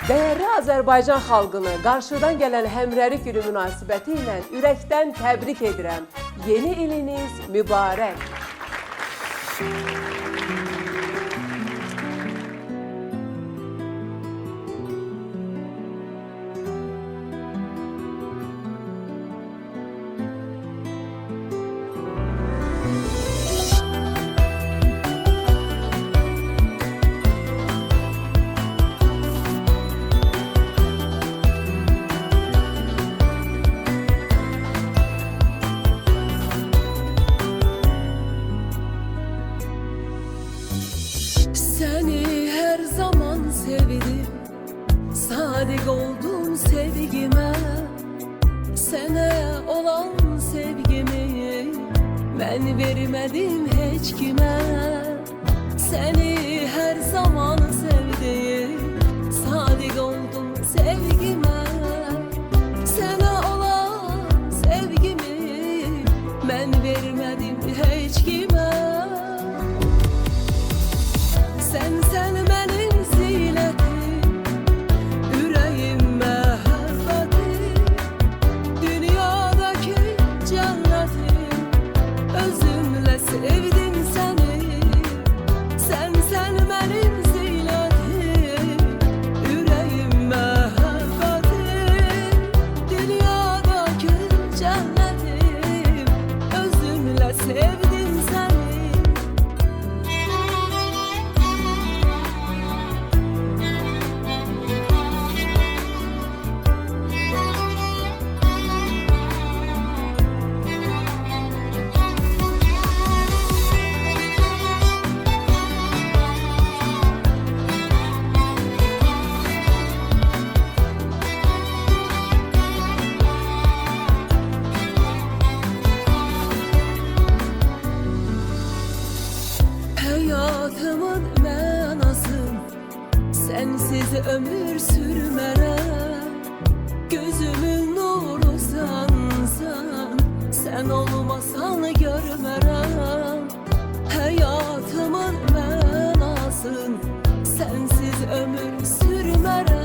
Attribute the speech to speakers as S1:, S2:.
S1: Değerli Azərbaycan xalqını qarşıdan gələn Həmrəylik günü münasibəti ilə ürəkdən təbrik edirəm. Yeni iliniz mübarək.
S2: Seni her zaman sevdim, sadık oldum sevgime. Sana olan sevgimi ben vermedim hiç kime. Seni her zaman sevdim, sadık oldum sevgime. Sana olan sevgimi ben vermedim hiç kime. Sen benim zinetim, yüreğim mehebbetim, dünyadaki cennetim, özümle sevdim seni. Sen benim zinetim, yüreğim mehebbetim, dünyadaki cennetim, özümle sevdim seni. Hayatımın mənası sensiz ömür sürmərəm. Gözümün nurusan sen olmasan görmərəm. Hayatımın mənası sensiz ömür sürmərəm.